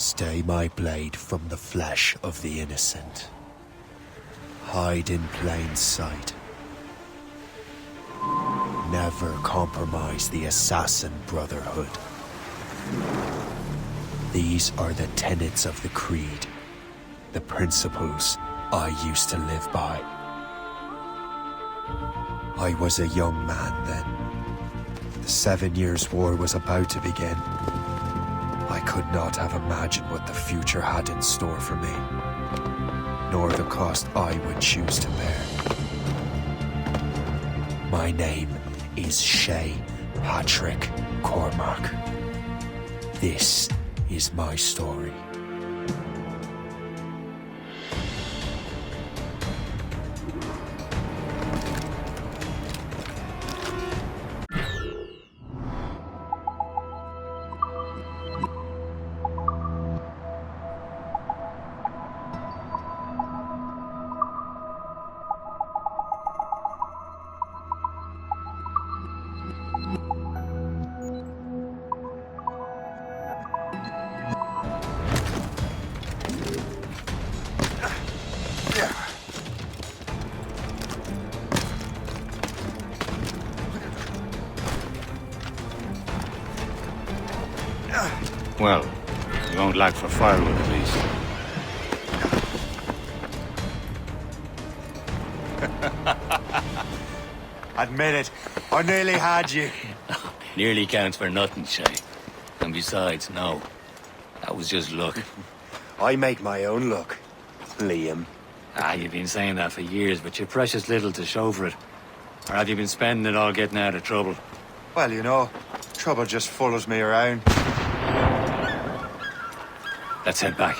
Stay my blade from the flesh of the innocent. Hide in plain sight. Never compromise the Assassin Brotherhood. These are the tenets of the Creed, the principles I used to live by. I was a young man then. The 7 Years' War was about to begin. I could not have imagined what the future had in store for me, nor the cost I would choose to bear. My name is Shay Patrick Cormac. This is my story. Well, you won't lack for firewood at least. Admit it, I nearly had you. Nearly counts for nothing, Shay. And besides, no. That was just luck. I make my own luck, Liam. You've been saying that for years, but you're precious little to show for it. Or have you been spending it all getting out of trouble? Well, you know, trouble just follows me around. Let's head back.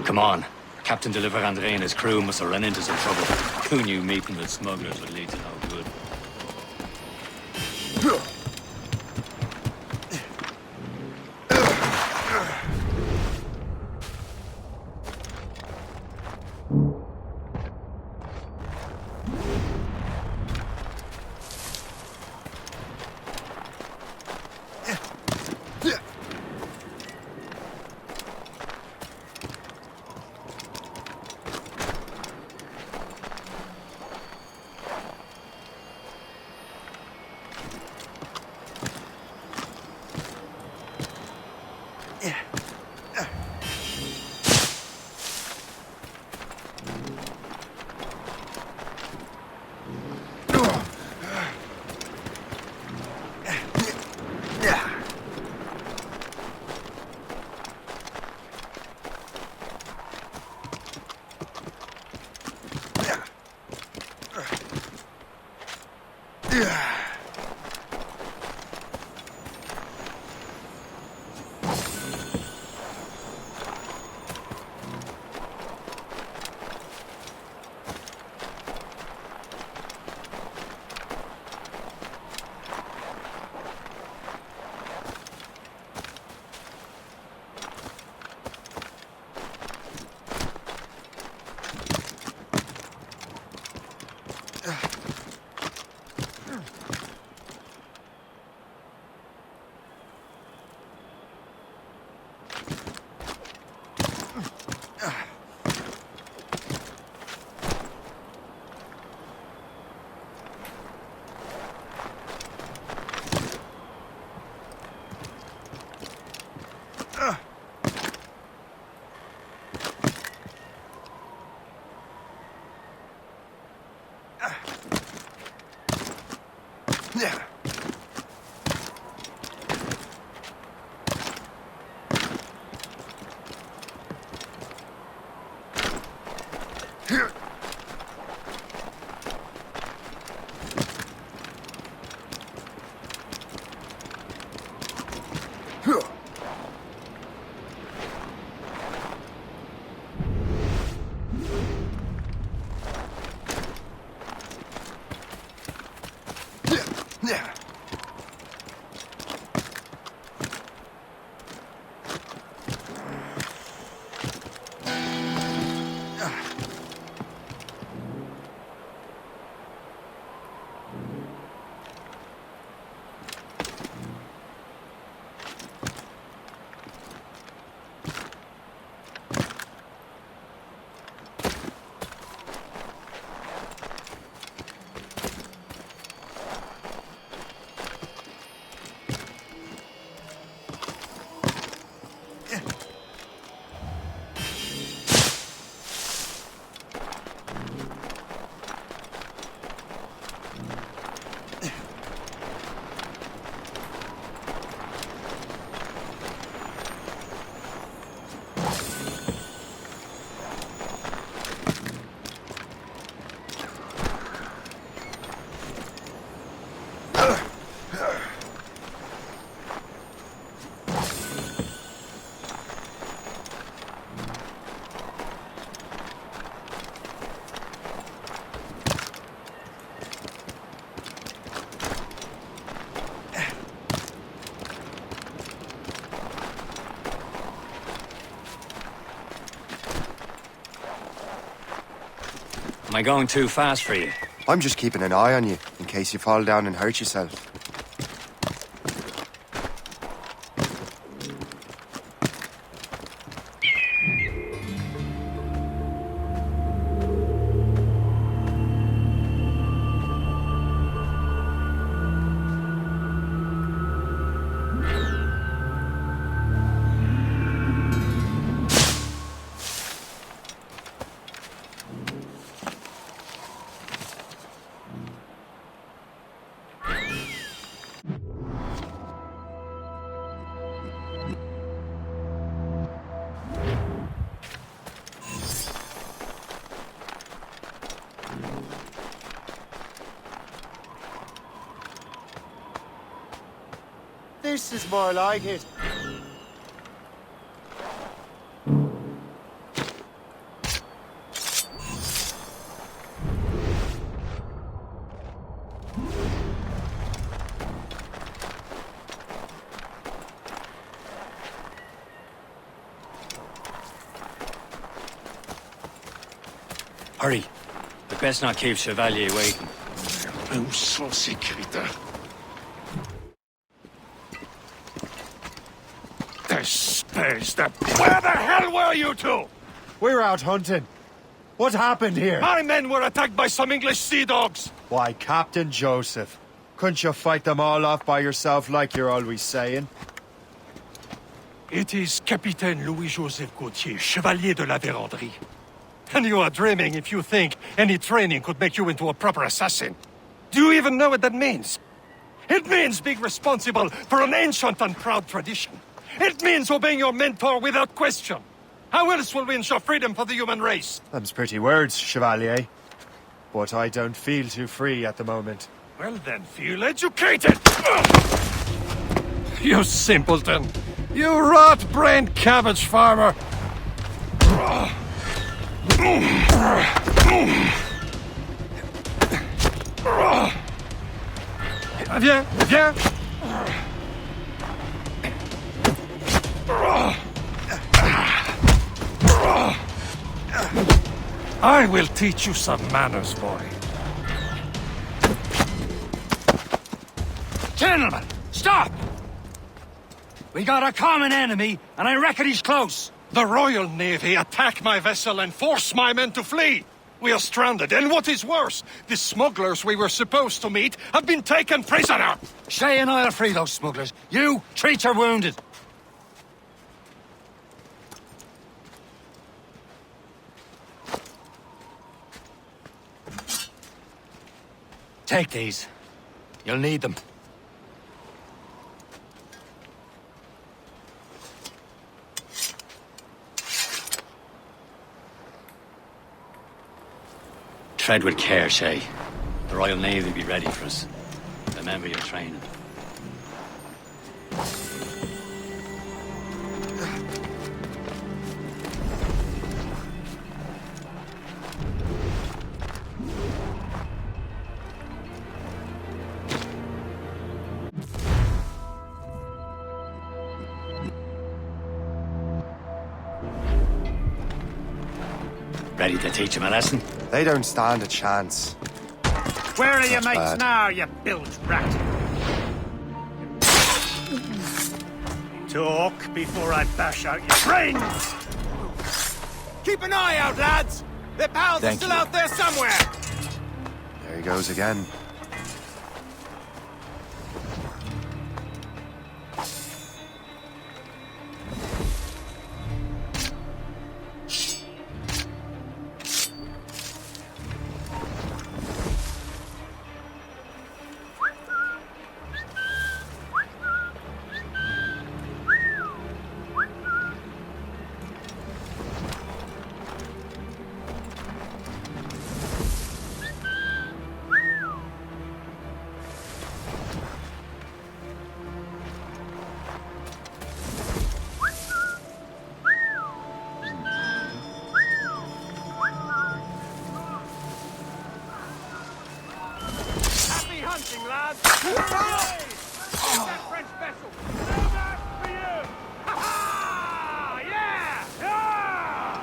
Come on. Captain Deliver Andre and his crew must have run into some trouble. Who knew meeting with smugglers would lead to no good? Am I going too fast for you? I'm just keeping an eye on you, in case you fall down and hurt yourself. This is more like it. Hurry. We'd best not keep Chevalier waiting. Où sont ces crétins? Space that. Where the hell were you two? We're out hunting. What happened here? My men were attacked by some English sea dogs. Why, Captain Joseph. Couldn't you fight them all off by yourself like you're always saying? It is Capitaine Louis-Joseph Gauthier, Chevalier de la Vérendrye. And you are dreaming if you think any training could make you into a proper assassin. Do you even know what that means? It means being responsible for an ancient and proud tradition. It means obeying your mentor without question. How else will we ensure freedom for the human race? Them's pretty words, Chevalier. But I don't feel too free at the moment. Well then, feel educated! You simpleton! You rot-brained cabbage farmer! Viens, viens! I will teach you some manners, boy. Gentlemen, stop! We got a common enemy, and I reckon he's close. The Royal Navy attack my vessel and force my men to flee. We are stranded, and what is worse, the smugglers we were supposed to meet have been taken prisoner. Shay and I'll free those smugglers. You treat your wounded. Take these. You'll need them. Tread with care, Shay. The Royal Navy will be ready for us. Remember your training. Ready to teach him a lesson? They don't stand a chance. Where are your Not mates bad. now, you bilge rat? Talk before I bash out your brains! Keep an eye out, lads! Their pals are still out there somewhere! There he goes again. Happy hunting, lads! Hooray! That French vessel! No match for you! Ha-ha! Yeah! Yeah!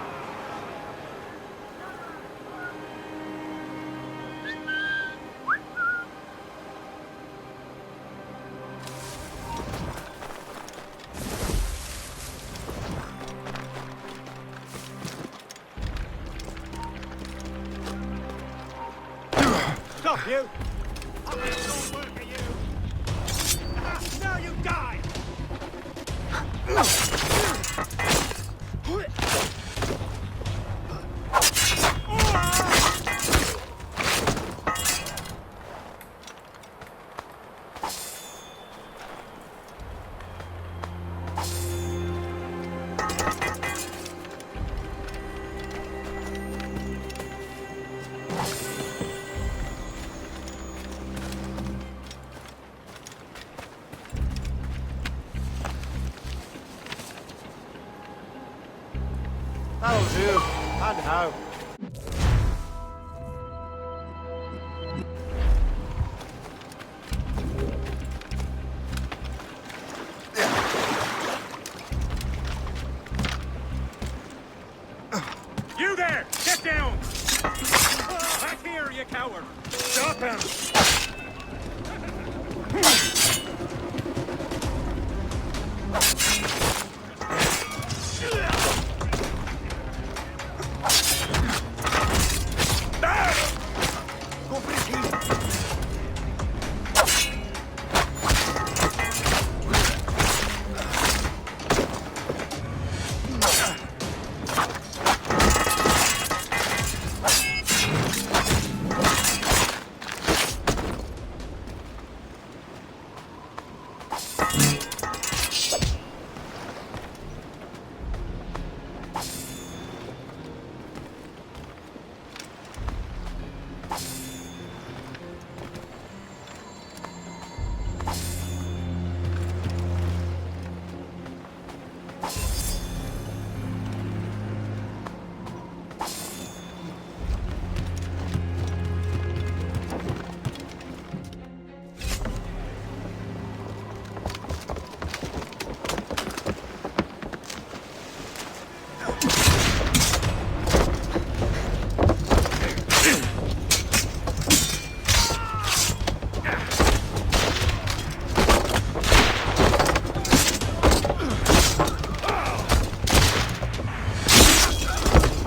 stop you! I'll make it all work for you! Now you die! That'll do. And how? You there! Get down! Back here, you coward! Stop him!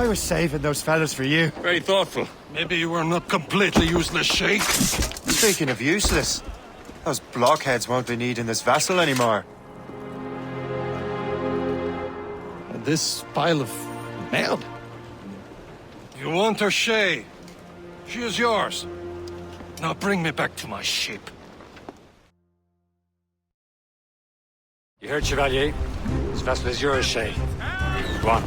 I was saving those fellas for you. Very thoughtful. Maybe you were not completely useless, Shay. Speaking of useless, those blockheads won't be needing this vessel anymore. And this pile of mail? You want her, Shay? She is yours. Now bring me back to my ship. You heard, Chevalier? This vessel is yours, Shay. Go on.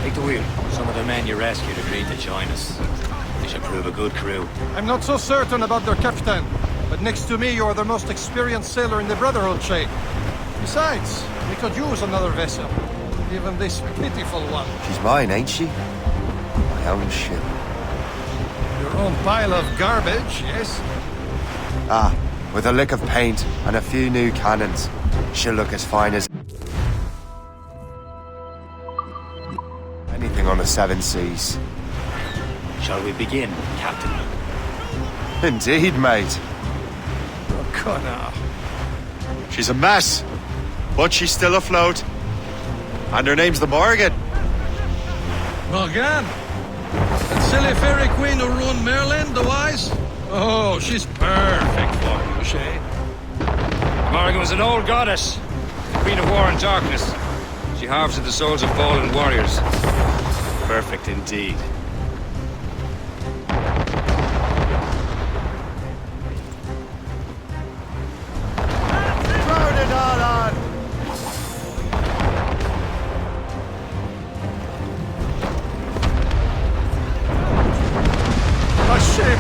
Take the wheel. Some of the men you rescued agreed to join us. They should prove a good crew. I'm not so certain about their captain, but next to me you are the most experienced sailor in the Brotherhood, Shay. Besides, we could use another vessel. Even this pitiful one. She's mine, ain't she? My own ship. Your own pile of garbage, yes? Ah, with a lick of paint and a few new cannons, she'll look as fine as anything on the seven seas. Shall we begin, Captain? Indeed, mate. O'Connor. She's a mess, but she's still afloat. And her name's the Morgan. Morgan? That silly fairy queen who ruined Merlin, the wise? Oh, she's perfect for you, Shay. Morgan was an old goddess, the queen of war and darkness. She harvested the souls of fallen warriors. Perfect indeed. Throw it all on! A ship!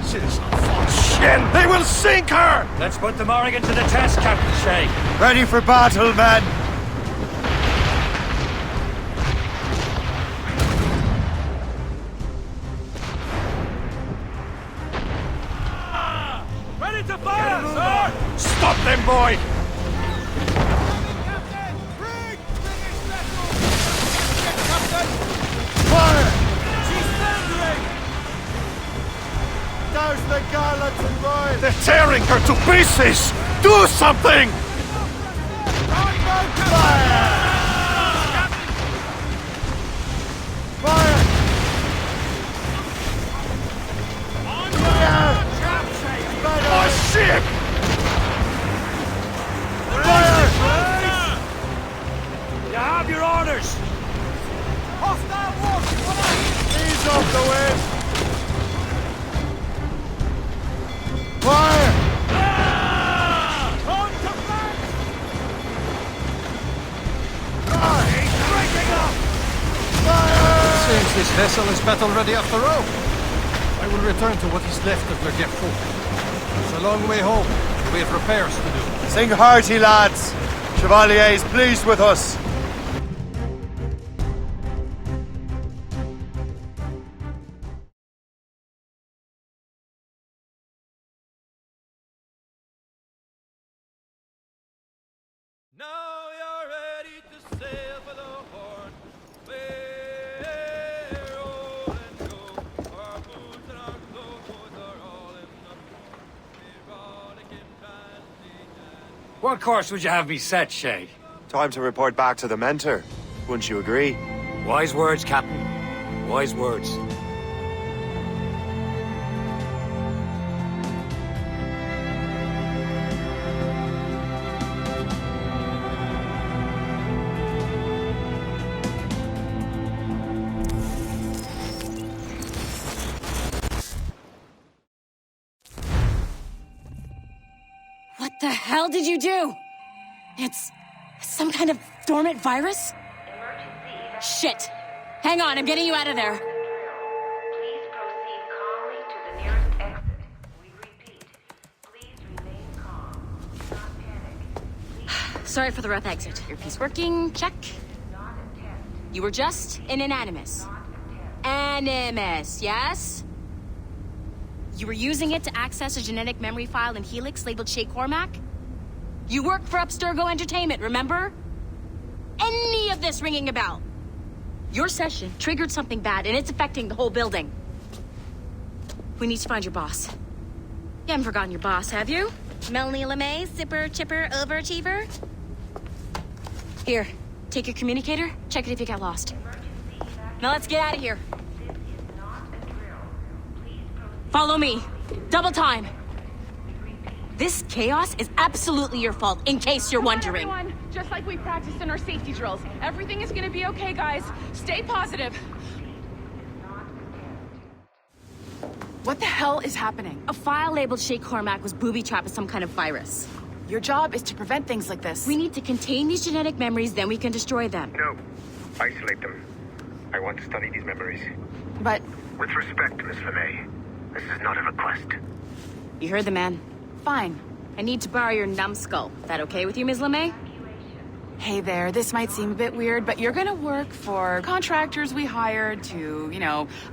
She's a false shin! They will sink her! Let's put the Morrigan to the test, Captain Shay. Ready for battle, men! Ready to fire, sir! Stop them, boy! Captain! Bring! British vessel! Captain! Fire! She's thundering! Douse the garlands and royals! They're tearing her to pieces! Do something! Fire! Fire! vessel is battle-ready after all. I will return to what is left of Le Guerfort. It's a long way home. We have repairs to do. Sing hearty, lads. Chevalier is pleased with us. Now you're ready to sail for the Horn. We're roll and go. Our boots and our clothes are all in the port. We're rollicking fancy and What course would you have me set, Shay? Time to report back to the mentor. Wouldn't you agree? Wise words, Captain. Wise words. What the hell did you do? It's some kind of dormant virus? Shit! Hang on, I'm getting you out of there. Please proceed calmly to the nearest exit. We repeat, please remain calm. Do not panic. Sorry for the rough exit. Earpiece working, check. Not attempt. You were just in an animus. Animus, yes? You were using it to access a genetic memory file in Helix labeled Shay Cormac? You work for Abstergo Entertainment, remember? Any of this ringing a bell? Your session triggered something bad, and it's affecting the whole building. We need to find your boss. You haven't forgotten your boss, have you? Melanie LeMay, zipper, chipper, overachiever? Here, take your communicator, check it if you got lost. Now let's get out of here. This is not a drill. Please proceed. Follow me. Double time. This chaos is absolutely your fault, in case you're wondering. Everyone, just like we practiced in our safety drills. Everything is gonna be okay, guys. Stay positive. What the hell is happening? A file labeled Shay Cormac was booby-trapped with some kind of virus. Your job is to prevent things like this. We need to contain these genetic memories, then we can destroy them. No. Isolate them. I want to study these memories. But With respect, Miss LeMay, this is not a request. You heard the man. fine. I need to borrow your numbskull. That okay with you, Ms. LeMay? Hey there, this might seem a bit weird, but you're gonna work for contractors we hired to,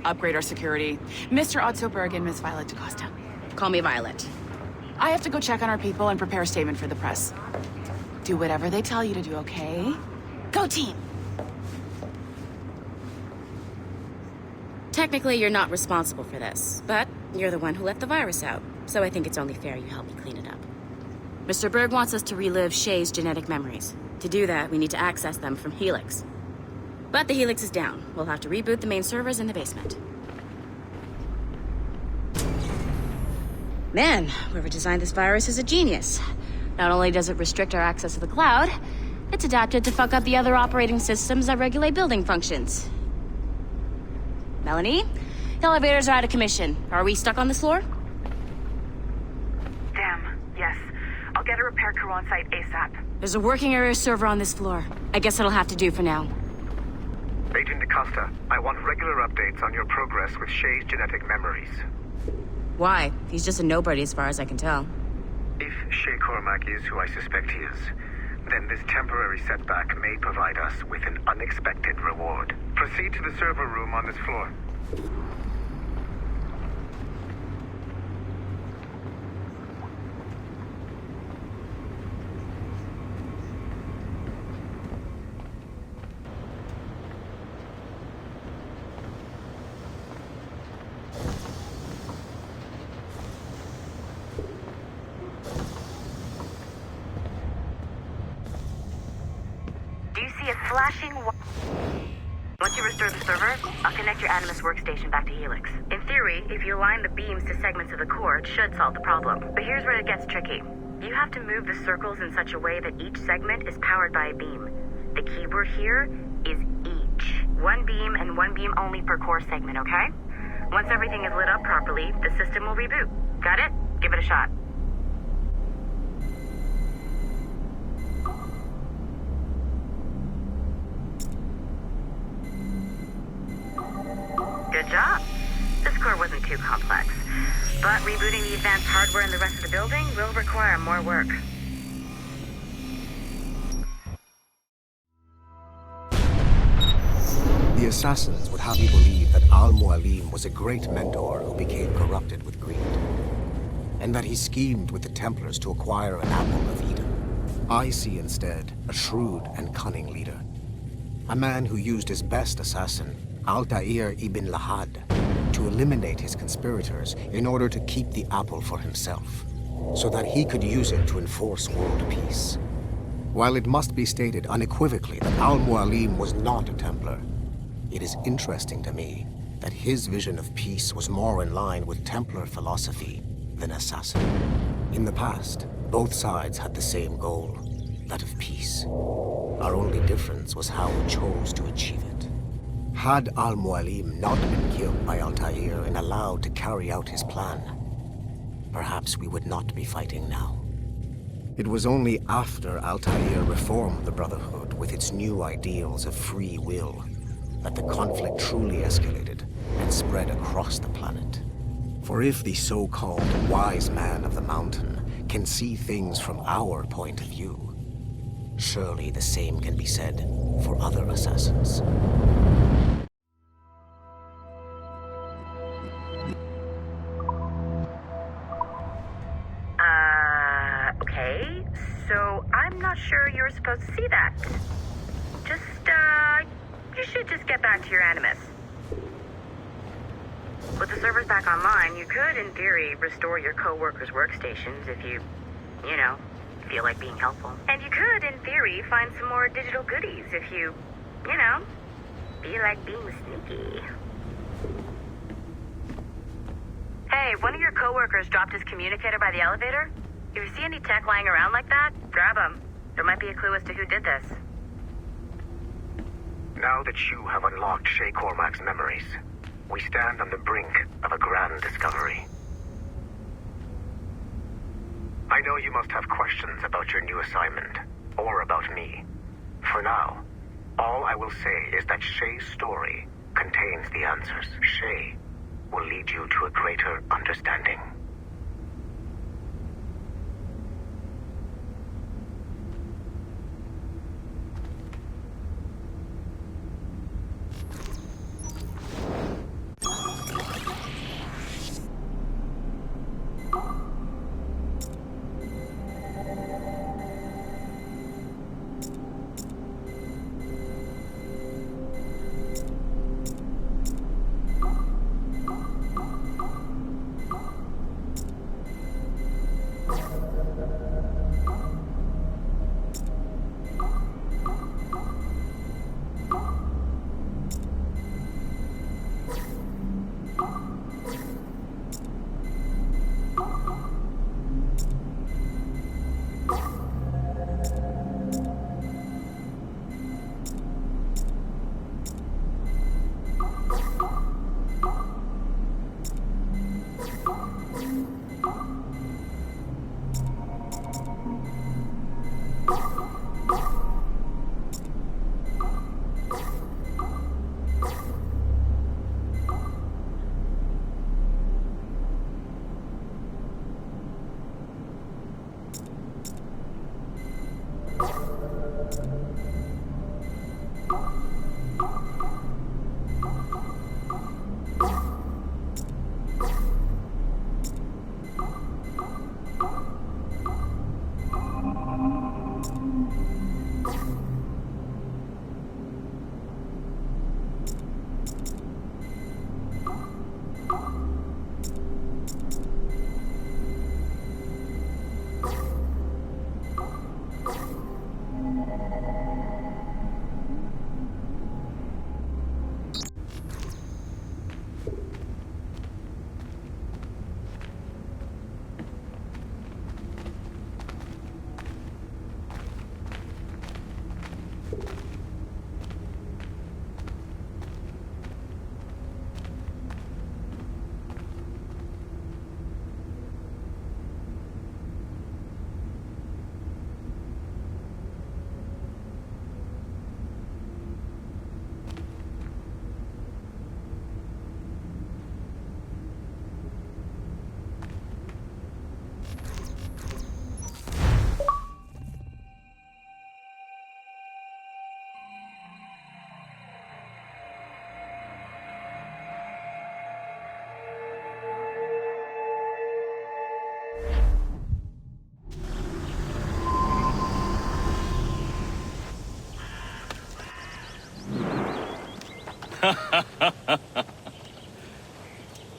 upgrade our security. Mr. Otto Berg and Miss Violet DaCosta. Call me Violet. I have to go check on our people and prepare a statement for the press. Do whatever they tell you to do, okay? Go team! Technically, you're not responsible for this, but you're the one who let the virus out, so I think it's only fair you help me clean it up. Mr. Berg wants us to relive Shay's genetic memories. To do that, we need to access them from Helix. But the Helix is down. We'll have to reboot the main servers in the basement. Man, whoever designed this virus is a genius. Not only does it restrict our access to the cloud, it's adapted to fuck up the other operating systems that regulate building functions. Melanie? The elevators are out of commission. Are we stuck on this floor? Damn, yes. I'll get a repair crew on site ASAP. There's a working area server on this floor. I guess it'll have to do for now. Agent DaCosta, I want regular updates on your progress with Shay's genetic memories. Why? He's just a nobody as far as I can tell. If Shay Cormac is who I suspect he is, then this temporary setback may provide us with an unexpected reward. Proceed to the server room on this floor. Do you see a flashing Once you restore the server, I'll connect your Animus workstation back to Helix. In theory, if you align the beams to segments of the core, it should solve the problem. But here's where it gets tricky. You have to move the circles in such a way that each segment is powered by a beam. The keyword here is each. One beam and one beam only per core segment, okay? Once everything is lit up properly, the system will reboot. Got it? Give it a shot. This core wasn't too complex, but rebooting the advanced hardware in the rest of the building will require more work. The assassins would have you believe that Al-Mualim was a great mentor who became corrupted with greed, and that he schemed with the Templars to acquire an apple of Eden. I see instead a shrewd and cunning leader, a man who used his best assassin, Altair ibn Lahad, to eliminate his conspirators in order to keep the apple for himself, so that he could use it to enforce world peace. While it must be stated unequivocally that Al-Mualim was not a Templar, it is interesting to me that his vision of peace was more in line with Templar philosophy than assassin. In the past, both sides had the same goal, that of peace. Our only difference was how we chose to achieve it. Had Al-Mualim not been killed by Altair and allowed to carry out his plan, perhaps we would not be fighting now. It was only after Altair reformed the Brotherhood with its new ideals of free will that the conflict truly escalated and spread across the planet. For if the so-called wise man of the mountain can see things from our point of view, surely the same can be said for other assassins. Okay, so I'm not sure you're supposed to see that. You should just get back to your Animus. With the servers back online, you could, in theory, restore your co-workers' workstations if you feel like being helpful. And you could, in theory, find some more digital goodies if you feel like being sneaky. Hey, one of your co-workers dropped his communicator by the elevator. If you see any tech lying around like that, grab them. There might be a clue as to who did this. Now that you have unlocked Shay Cormac's memories, we stand on the brink of a grand discovery. I know you must have questions about your new assignment, or about me. For now, all I will say is that Shay's story contains the answers. Shay will lead you to a greater understanding.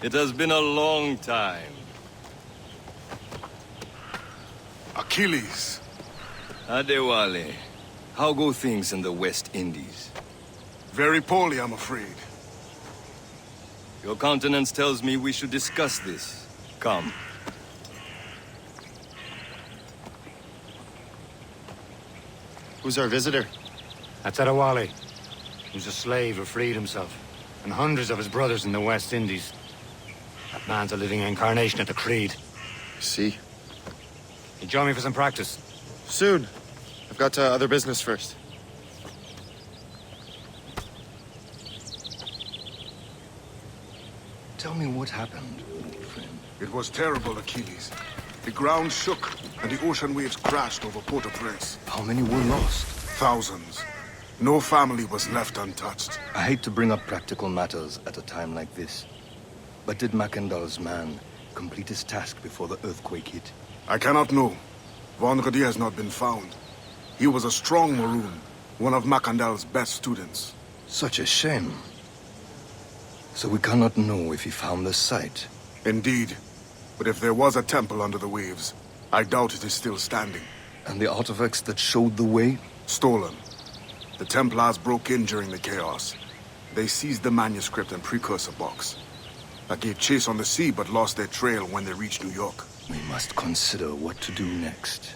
It has been a long time. Achilles. Adewale, how go things in the West Indies? Very poorly, I'm afraid. Your countenance tells me we should discuss this. Come. Who's our visitor? That's Adewale. He's a slave who freed himself, and hundreds of his brothers in the West Indies. That man's a living incarnation of the Creed. See? You join me for some practice? Soon. I've got other business first. Tell me what happened, friend. It was terrible, Achilles. The ground shook, and the ocean waves crashed over Port-au-Prince. How many were lost? Thousands. No family was left untouched. I hate to bring up practical matters at a time like this. But did Macandal's man complete his task before the earthquake hit? I cannot know. Vendredi has not been found. He was a strong Maroon, one of Macandal's best students. Such a shame. So we cannot know if he found the site. Indeed. But if there was a temple under the waves, I doubt it is still standing. And the artifacts that showed the way? Stolen. The Templars broke in during the chaos. They seized the manuscript and precursor box. I gave chase on the sea but lost their trail when they reached New York. We must consider what to do next.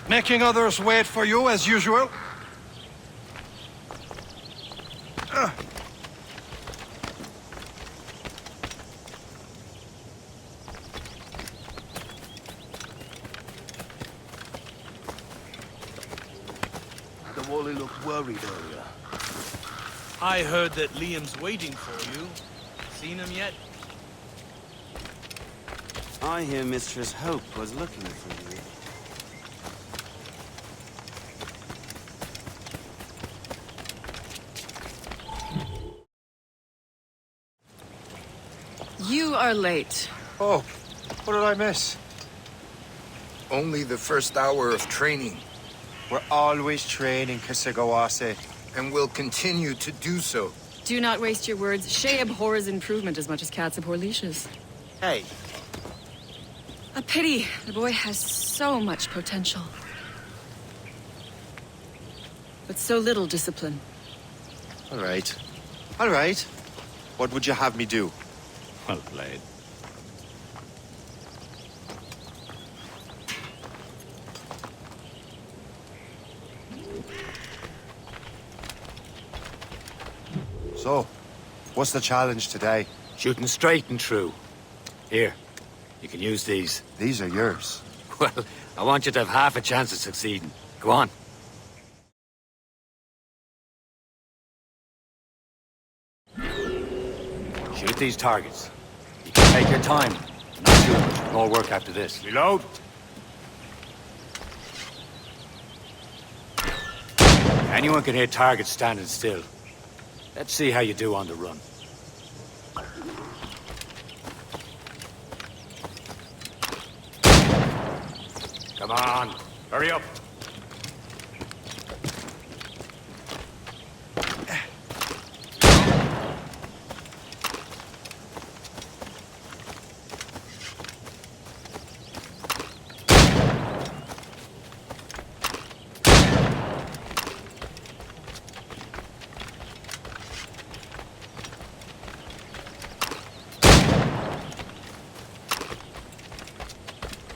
Making others wait for you as usual? Adewale looked worried earlier. I heard that Liam's waiting for you. Seen him yet? I hear Mistress Hope was looking for you. You are late. Oh, what did I miss? Only the first hour of training. We're always training, Kisagawase. And will continue to do so. Do not waste your words. Shay abhors improvement as much as cats abhor leashes. Hey. A pity. The boy has so much potential. But so little discipline. All right. All right. What would you have me do? Well played. So, what's the challenge today? Shooting straight and true. Here, you can use these. These are yours. Well, I want you to have half a chance of succeeding. Go on. Shoot these targets. You can take your time. Not too much. More work after this. Reload. Anyone can hit targets standing still. Let's see how you do on the run. Come on, hurry up.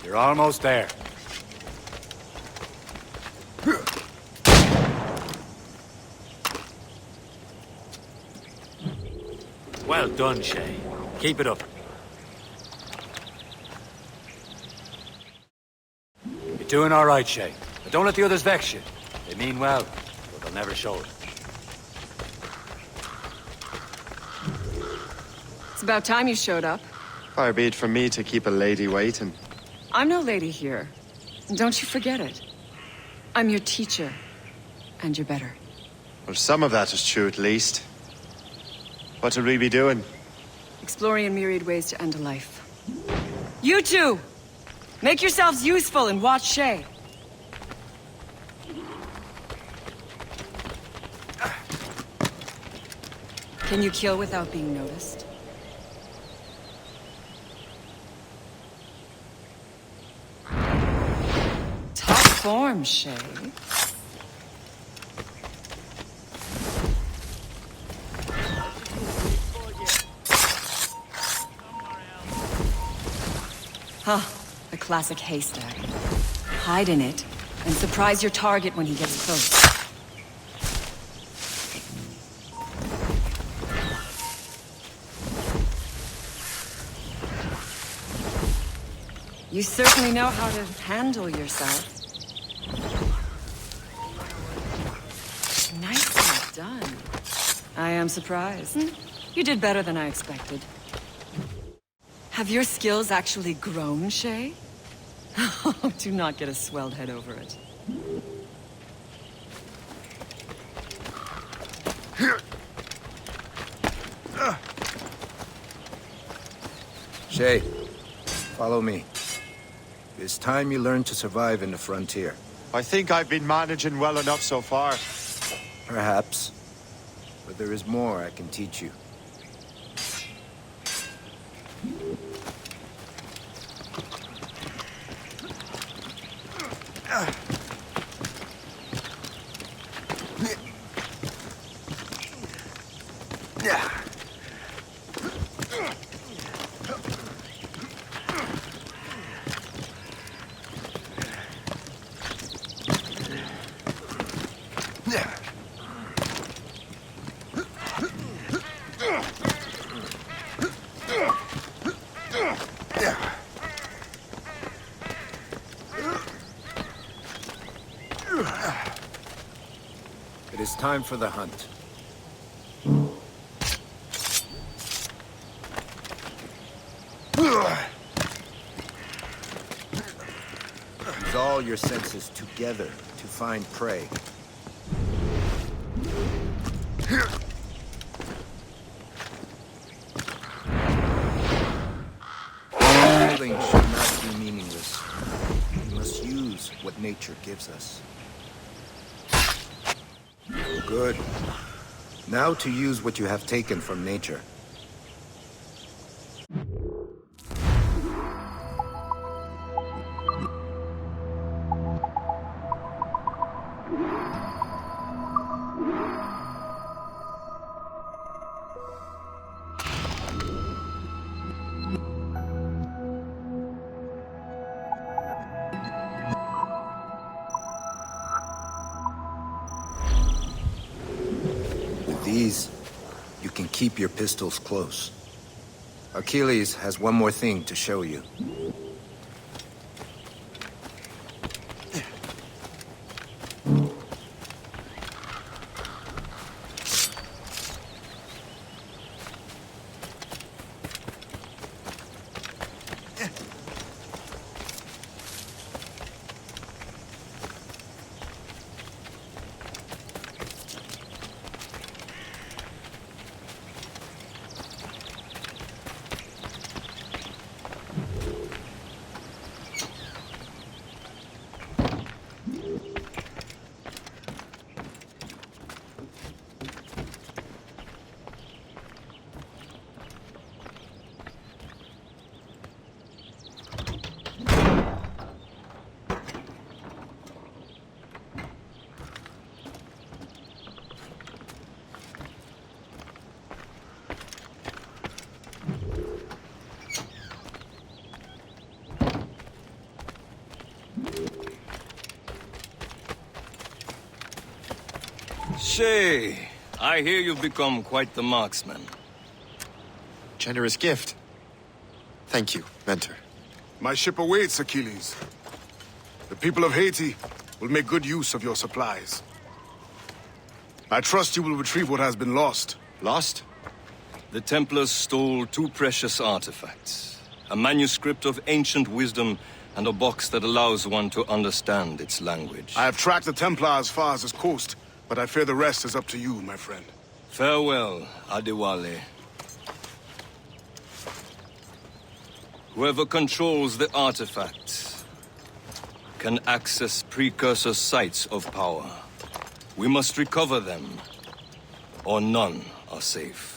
You're almost there. Well done, Shay. Keep it up. You're doing all right, Shay. But don't let the others vex you. They mean well, but they'll never show it. It's about time you showed up. Far be it from me to keep a lady waiting. I'm no lady here. Don't you forget it. I'm your teacher. And you're better. Well, some of that is true, at least. What would we be doing? Exploring a myriad ways to end a life. You two! Make yourselves useful and watch Shay. Can you kill without being noticed? Top form, Shay. Huh, the classic haystack. Hide in it, and surprise your target when he gets close. You certainly know how to handle yourself. Nicely done. I am surprised. You did better than I expected. Have your skills actually grown, Shay? Oh, do not get a swelled head over it. Shay, follow me. It's time you learn to survive in the frontier. I think I've been managing well enough so far. Perhaps. But there is more I can teach you. It is time for the hunt. Use all your senses together to find prey. Killing should not be meaningless. We must use what nature gives us. Good. Now to use what you have taken from nature. These, you can keep your pistols close. Achilles has one more thing to show you. Shay, I hear you've become quite the marksman. Generous gift. Thank you, Mentor. My ship awaits, Achilles. The people of Haiti will make good use of your supplies. I trust you will retrieve what has been lost. Lost? The Templars stole 2 precious artifacts. A manuscript of ancient wisdom and a box that allows one to understand its language. I have tracked the Templar as far as this coast, but I fear the rest is up to you, my friend. Farewell, Adewale. Whoever controls the artifact can access precursor sites of power. We must recover them, or none are safe.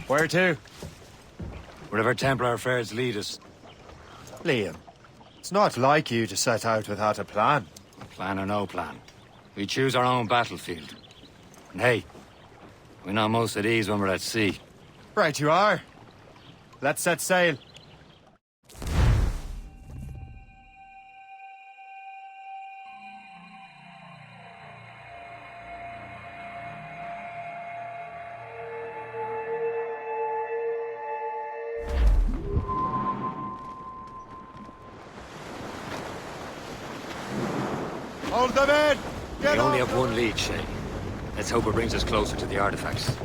Where to? Wherever Templar affairs lead us. Liam, it's not like you to set out without a plan. Plan or no plan. We choose our own battlefield. And hey, we're not most at ease when we're at sea. Right you are. Let's set sail. Hold them in! Get We only off have one lead, Shay. Let's hope it brings us closer to the artifacts.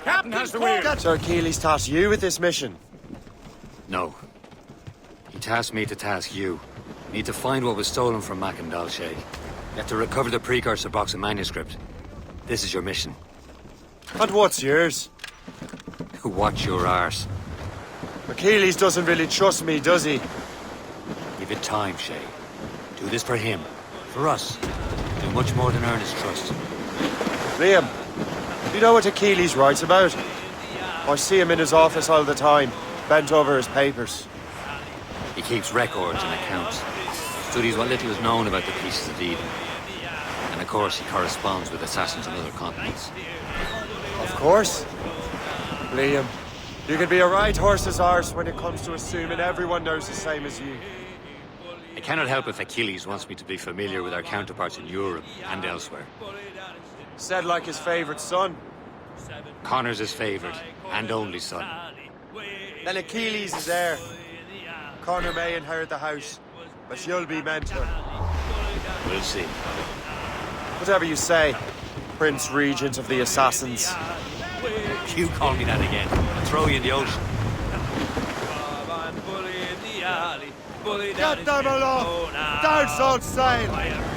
Captain has the wheel. Sir Keeley's tasked you with this mission. No. He tasked me to task you. We need to find what was stolen from Mackandal, Shay. You have to recover the precursor box and manuscript. This is your mission. And what's yours? Watch your arse. Achilles doesn't really trust me, does he? Give it time, Shay. Do this for him. For us. Do much more than earn his trust. Liam, do you know what Achilles writes about? I see him in his office all the time, bent over his papers. He keeps records and accounts. Studies what little is known about the pieces of Eden. And of course, he corresponds with assassins on other continents. Of course. Liam, you can be a right horse's arse when it comes to assuming everyone knows the same as you. I cannot help if Achilles wants me to be familiar with our counterparts in Europe and elsewhere. Said like his favourite son. Connor's his favoured and only son. Then Achilles is heir. Connor may inherit the house, but you'll be mentor. We'll see. Whatever you say, Prince Regent of the Assassins. You call me that again, I'll throw you in the ocean. Get them aloft! Down, sail!